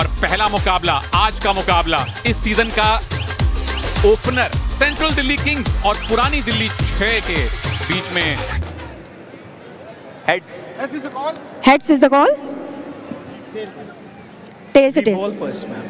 और पहला मुकाबला, आज का मुकाबला इस सीजन का ओपनर सेंट्रल दिल्ली किंग्स और पुरानी दिल्ली 6 के बीच में। Heads is the call. Heads is the call. Tails it is. Ball first, man.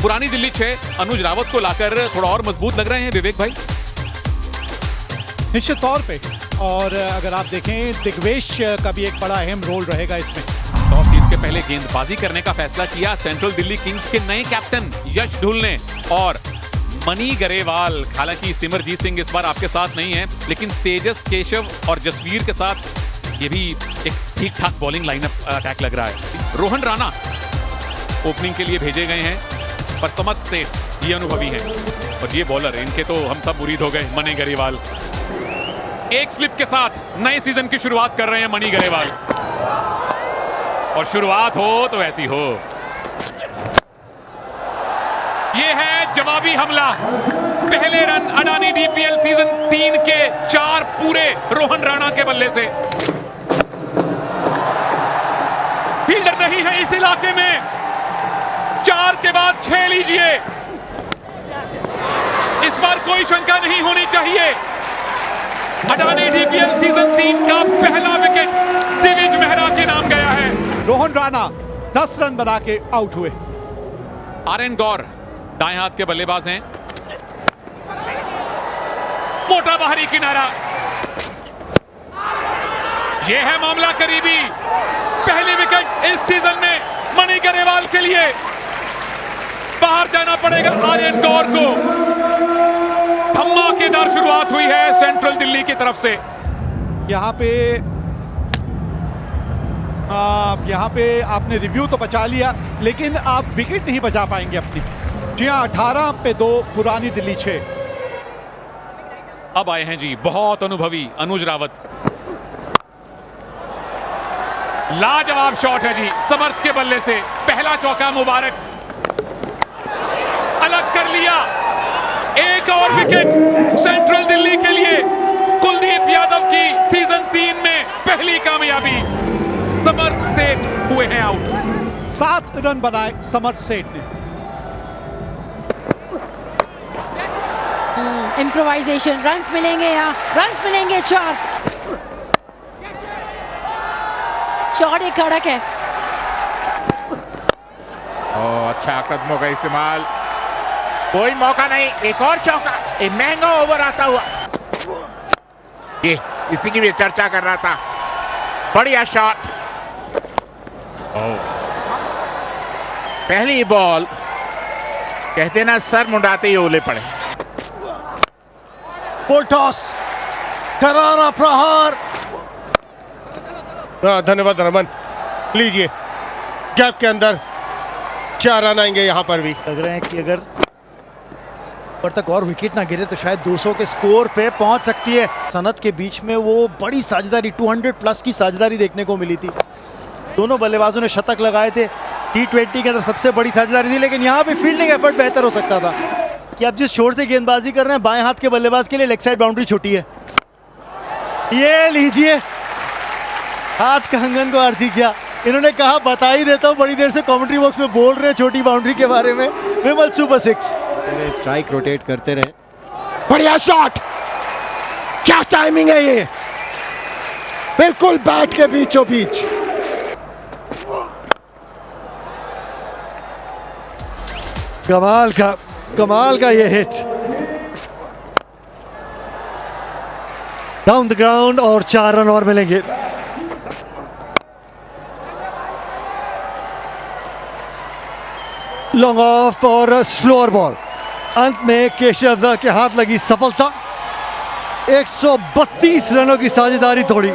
पुरानी दिल्ली 6 अनुज रावत को लाकर थोड़ा और मजबूत लग रहे हैं विवेक भाई। निश्चित तौर पे, और अगर आप देखें दिग्वेश का भी एक बड़ा अहम रोल रहेगा इसमें। टॉस जीत के पहले गेंदबाजी करने का फैसला किया सेंट्रल दिल्ली किंग्स के नए कैप्टन यश ढुल ने और मनी गरेवाल। हालांकि सिमरजीत सिंह इस बार आपके साथ नहीं है, लेकिन तेजस केशव और जसवीर के साथ ये भी एक ठीक ठाक बॉलिंग लाइनअप अटैक लग रहा है। रोहन राणा ओपनिंग के लिए भेजे गए हैं, पर समर्थ सेठ ये अनुभवी हैं और ये बॉलर, इनके तो हम सब मुरीद हो गए। मनी गरेवाल एक स्लिप के साथ नए सीजन की शुरुआत कर रहे हैं मनी गरेवाल, और शुरुआत हो तो ऐसी हो। ये है जवाबी हमला। पहले रन अडानी डीपीएल सीजन 3 के 4 पूरे रोहन राणा के बल्ले से। फील्डर नहीं है इस इलाके में, 4 के बाद 6 लीजिए। इस बार कोई शंका नहीं होनी चाहिए। अडानी डीपीएल सीजन 3 का पहला विकेट दिविज मेहरा के नाम गया है। रोहन राणा 10 रन बना के आउट हुए। आर्यन गौर दाएं हाथ के बल्लेबाज हैं। मोटा बाहरी किनारा, यह है मामला करीबी। पहली विकेट इस सीजन में मनी गरेवाल के लिए। बाहर जाना पड़ेगा आर्यन गौर को। धमाकेदार शुरुआत हुई है सेंट्रल दिल्ली की तरफ से। यहाँ पे आपने रिव्यू तो बचा लिया, लेकिन आप विकेट नहीं बचा पाएंगे अपनी। जी हाँ, 18 पे 2 पुरानी दिल्ली 6। अब आए हैं जी बहुत अनुभवी अनुज रावत। लाजवाब शॉट है जी समर्थ के बल्ले से। पहला चौका मुबारक, अलग कर लिया। एक और विकेट सेंट्रल दिल्ली के लिए। कुलदीप यादव की सीजन 3 में पहली कामयाबी। समर्थ सेठ हुए हैं आउट। 7 रन बनाए समर्थ सेठ ने। इम्प्रोवाइजेशन, रन्स मिलेंगे यहाँ, रन्स मिलेंगे 4। शॉट एक कड़क है। अच्छा कदमों का इस्तेमाल, कोई मौका नहीं। एक और चौका, एक महंगा ओवर आता हुआ। ये इसी की भी चर्चा कर रहा था। बढ़िया शॉट। पहली बॉल कहते ना, सर मुंडाते ही ओले पड़े। बॉल टॉस, करारा प्रहार। धन्यवाद रमन। लीजिए, गैप के अंदर 4 रन आएंगे। यहाँ पर भी लग रहे हैं कि अगर पर तक और विकेट ना गिरे तो शायद 200 के स्कोर पे पहुंच सकती है। सनत के बीच में वो बड़ी साझेदारी, 200 प्लस की साझेदारी देखने को मिली थी। दोनों बल्लेबाजों ने शतक लगाए थे। T20 के अंदर सबसे बड़ी साझेदारी थी, लेकिन यहाँ पे फील्डिंग एफर्ट बेहतर हो सकता था। कि आप जिस शोर से गेंदबाजी कर रहे हैं, बाएं हाथ के बल्लेबाज के लिए लेग साइड बाउंड्री छोटी है। ये लीजिए, हाथ कंगन को अर्जी किया। इन्होंने कहा बता ही देता हूँ, बड़ी देर से कमेंट्री बॉक्स में बोल रहे हैं छोटी बाउंड्री के बारे में। विमल सुपर 6। स्ट्राइक रोटेट करते रहे। बढ़िया शॉट, क्या टाइमिंग है ये, बिल्कुल बैट के बीचों बीच। कमाल का ये हिट डाउन द ग्राउंड, और 4 रन और मिलेंगे। लॉन्ग ऑफ और स्लोअर बॉल। अंत में केशव के हाथ लगी सफलता। 132 रनों की साझेदारी तोड़ी।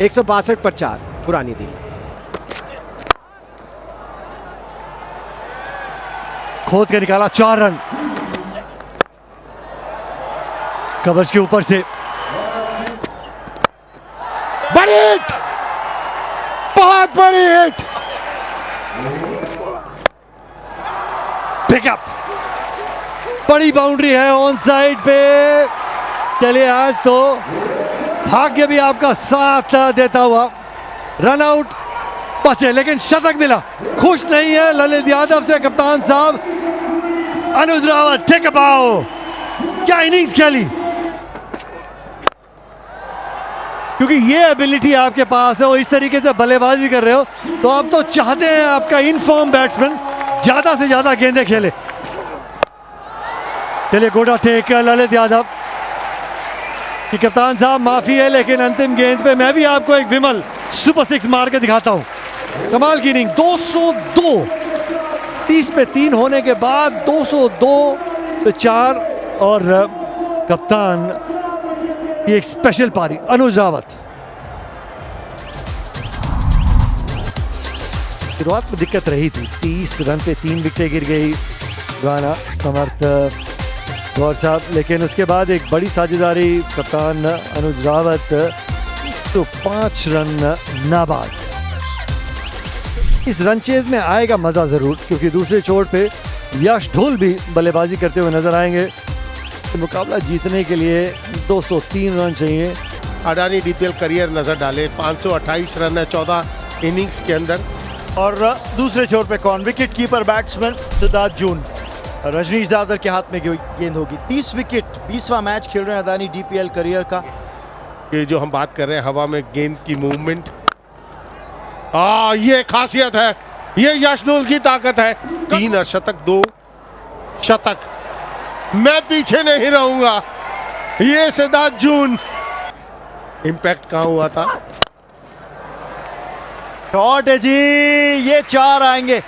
162 पर 4 पुरानी दिल्ली। खोद के निकाला 4 रन। कवर्स के ऊपर से बड़ी हिट, बहुत बड़ी हिट। पिकअप, बड़ी बाउंड्री है ऑन साइड पे। चलिए, आज तो भाग्य भी आपका साथ देता हुआ। रन आउट बचे लेकिन शतक मिला। खुश नहीं है ललित यादव से कप्तान साहब। अनुज रावत टेक पाओ, क्या इनिंग्स खेली, क्योंकि ये एबिलिटी आपके पास है और इस तरीके से बल्लेबाजी कर रहे हो तो आप तो चाहते हैं आपका इनफॉर्म बैट्समैन ज्यादा से ज्यादा गेंदें खेले। चलिए गोडा टेक ललित यादव कि कप्तान साहब माफी है लेकिन अंतिम गेंद पे मैं भी आपको एक विमल सुपर 6 मार के दिखाता हूं। कमाल की इनिंग 202, 30 पे 3 होने के बाद 202 पे 4 और कप्तान की एक स्पेशल पारी अनुज रावत। शुरुआत में दिक्कत रही थी, 30 रन पे 3 विकेटें गिर गई राणा समर्थ गौर साहब, लेकिन उसके बाद एक बड़ी साझेदारी कप्तान अनुज रावत 105 रन नाबाद। इस रन चेज में आएगा मजा जरूर, क्योंकि दूसरे छोर पे यश ढोल भी बल्लेबाजी करते हुए नजर आएंगे। तो मुकाबला जीतने के लिए 203 रन चाहिए। अडानी डीपीएल करियर नजर डाले, 528 रन है 14 इनिंग्स के अंदर। और दूसरे छोर पे कौन? विकेट कीपर बैट्समैन सिद्धार्थ जून। रजनीश दादर के हाथ में गेंद होगी। 30 विकेट, 20वां मैच खेल रहे हैं अडानी डीपीएल करियर का। ये जो हम बात कर रहे हैं हवा में गेंद की मूवमेंट, ये खासियत है, ये यशडोल की ताकत है। 3 अर्धशतक, 2 शतक, मैं पीछे नहीं रहूंगा। ये सिद्धार्थ जून, इंपैक्ट कहां हुआ था? शॉट है जी, ये 4 आएंगे।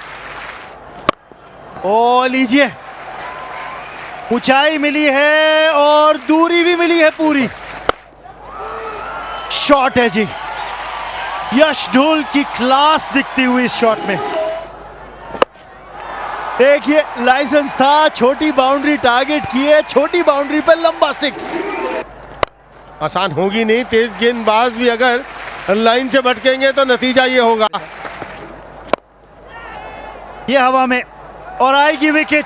ओ लीजिए, ऊंचाई मिली है और दूरी भी मिली है पूरी। शॉट है जी, यश ढोल की क्लास दिखती हुई इस शॉट में। देखिए लाइसेंस था, छोटी बाउंड्री टारगेट की है, छोटी बाउंड्री पर लंबा 6। आसान होगी नहीं, तेज गेंदबाज भी अगर लाइन से भटकेंगे तो नतीजा ये होगा। ये हवा में और आएगी विकेट।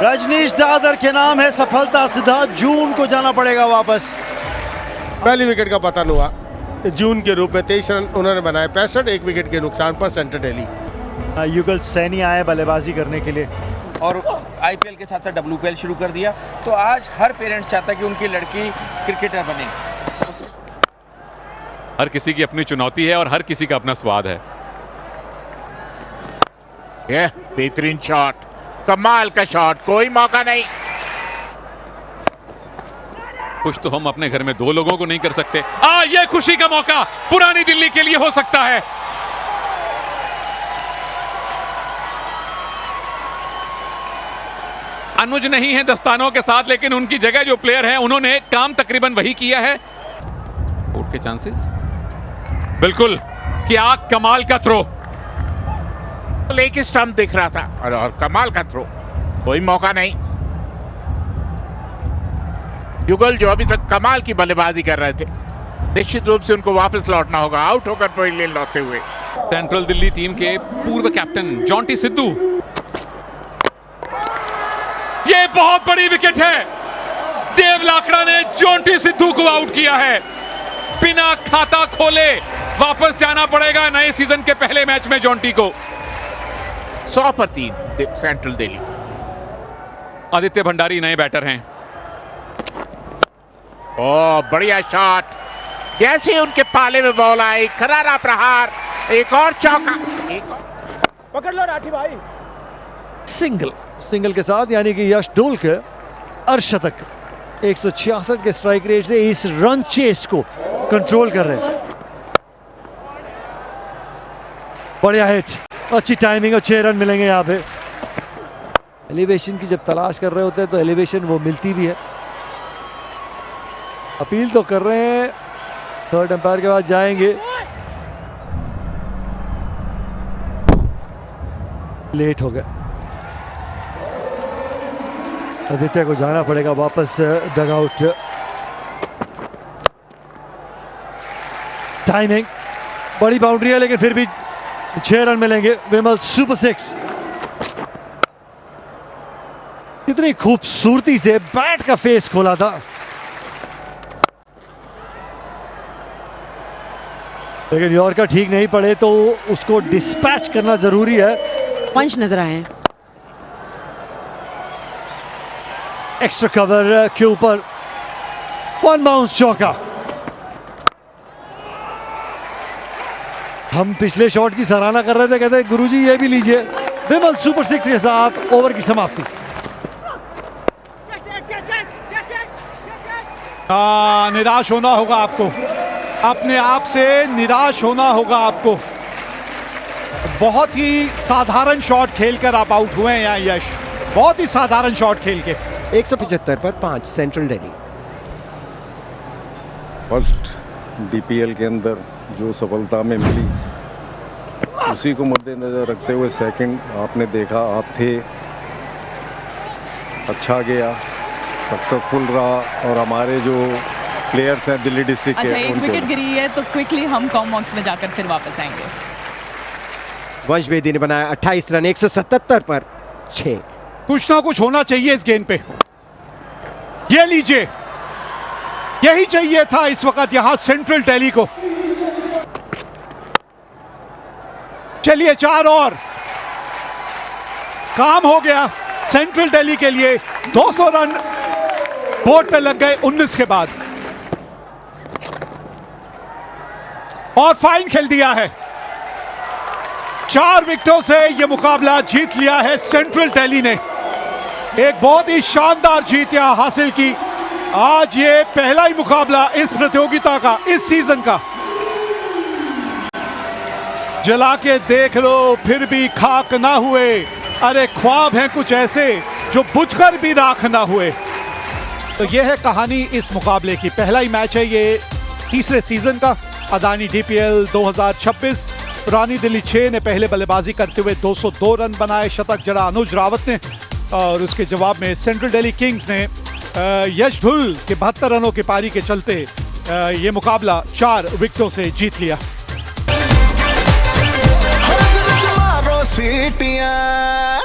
रजनीश दादर के नाम है सफलता, सिद्धार्थ जून को जाना पड़ेगा वापस। पहली विकेट का पतन हुआ जून के रूप में। 23 रन उन्होंने बनाए, 65 एक विकेट के नुकसान पर सेंटर दिल्ली। युगल सैनी आए बल्लेबाजी करने के लिए और आईपीएल के साथ साथ डब्ल्यूपीएल शुरू कर दिया। तो आज हर पेरेंट्स चाहता है कि उनकी लड़की क्रिकेटर बने। हर किसी की अपनी चुनौती है और हर किसी का अपना स्वाद है। यह बेहतरीन शॉट, कमाल का शॉट, कोई मौका नहीं। खुश तो हम अपने घर में 2 लोगों को नहीं कर सकते। ये खुशी का मौका पुरानी दिल्ली के लिए हो सकता है। अनुज नहीं है दस्तानों के साथ, लेकिन उनकी जगह जो प्लेयर है उन्होंने काम तकरीबन वही किया है। आउट के चांसेस बिल्कुल, क्या कमाल का थ्रो, लेग स्टंप दिख रहा था और कमाल का थ्रो, कोई मौका नहीं। युगल जो अभी तक कमाल की बल्लेबाजी कर रहे थे, निश्चित रूप से उनको वापस लौटना होगा, आउट होकर पवेलियन लौटते हुए। सेंट्रल दिल्ली टीम के पूर्व कैप्टन जॉन्टी सिद्धू, ये बहुत बड़ी विकेट है। देव लाकड़ा ने जॉन्टी सिद्धू को आउट किया है। बिना खाता खोले वापस जाना पड़ेगा नए सीजन के पहले मैच में जॉन्टी को। 100 पर 3 सेंट्रल दिल्ली। आदित्य भंडारी नए बैटर हैं। बढ़िया शॉट, कैसे उनके पाले में बॉल आई, करारा प्रहार, एक और चौका, एक और। पकड़ लो राठी भाई। सिंगल के साथ, यानी कि यश ढोल के अर्धशतक 166 के स्ट्राइक रेट से इस रन चेस को कंट्रोल कर रहे हैं। बढ़िया हिट, अच्छी टाइमिंग और 6 रन मिलेंगे यहाँ पे। एलिवेशन की जब तलाश कर रहे होते हैं तो एलिवेशन वो मिलती भी है। अपील तो कर रहे हैं, थर्ड अंपायर के बाद जाएंगे। लेट हो गए, आदित्य को जाना पड़ेगा वापस डगआउट। टाइमिंग बड़ी बाउंड्री है लेकिन फिर भी 6 रन मिलेंगे। विमल सुपर 6, कितनी खूबसूरती से बैट का फेस खोला था। लेकिन यॉर्कर ठीक नहीं पड़े तो उसको डिस्पैच करना जरूरी है। पंच नजर आए हैं। एक्स्ट्रा कवर के ऊपर 1 बाउंस चौका। हम पिछले शॉट की सराहना कर रहे थे, कहते गुरुजी ये भी लीजिए। विमल सुपर 6 के साथ ओवर की समाप्ति। निराश होना होगा आपको, अपने आप से निराश होना होगा आपको। बहुत ही साधारण शॉट खेलकर आप आउट हुए हैं यहाँ यश, बहुत ही साधारण शॉट खेल के। 175 पर 5 सेंट्रल दिल्ली। फर्स्ट डीपीएल के अंदर जो सफलता में मिली उसी को मद्देनजर रखते हुए सेकंड आपने देखा, आप थे, अच्छा गया, सक्सेसफुल रहा। और हमारे जो प्लेयर्स हैं दिल्ली डिस्ट्रिक्ट के, एक विकेट गिरी है तो क्विकली हम कॉमबॉक्स में जाकर फिर वापस आएंगे। वंश बेदी ने बनाया 28 रन 177 पर 6। कुछ ना कुछ होना चाहिए इस गेंद पे। ये लीजिए, यही चाहिए था इस वक्त यहां सेंट्रल दिल्ली को। चलिए 4 और काम हो गया सेंट्रल दिल्ली के लिए। 200 रन बोर्ड पे लग गए 19 के बाद, और फाइन खेल दिया है। 4 विकेटों से यह मुकाबला जीत लिया है सेंट्रल दिल्ली ने। एक बहुत ही शानदार जीत यहां हासिल की। आज ये पहला ही मुकाबला इस प्रतियोगिता का, इस सीजन का। जला के देख लो फिर भी खाक ना हुए, अरे ख्वाब हैं कुछ ऐसे जो बुझकर भी राख ना हुए। तो यह है कहानी इस मुकाबले की। पहला ही मैच है ये तीसरे सीजन का, अदानी डीपीएल 2026। पुरानी दिल्ली 6 ने पहले बल्लेबाजी करते हुए 202 रन बनाए, शतक जड़ा अनुज रावत ने, और उसके जवाब में सेंट्रल दिल्ली किंग्स ने यश धुल के 72 रनों की पारी के चलते ये मुकाबला 4 विकेटों से जीत लिया। सीटियां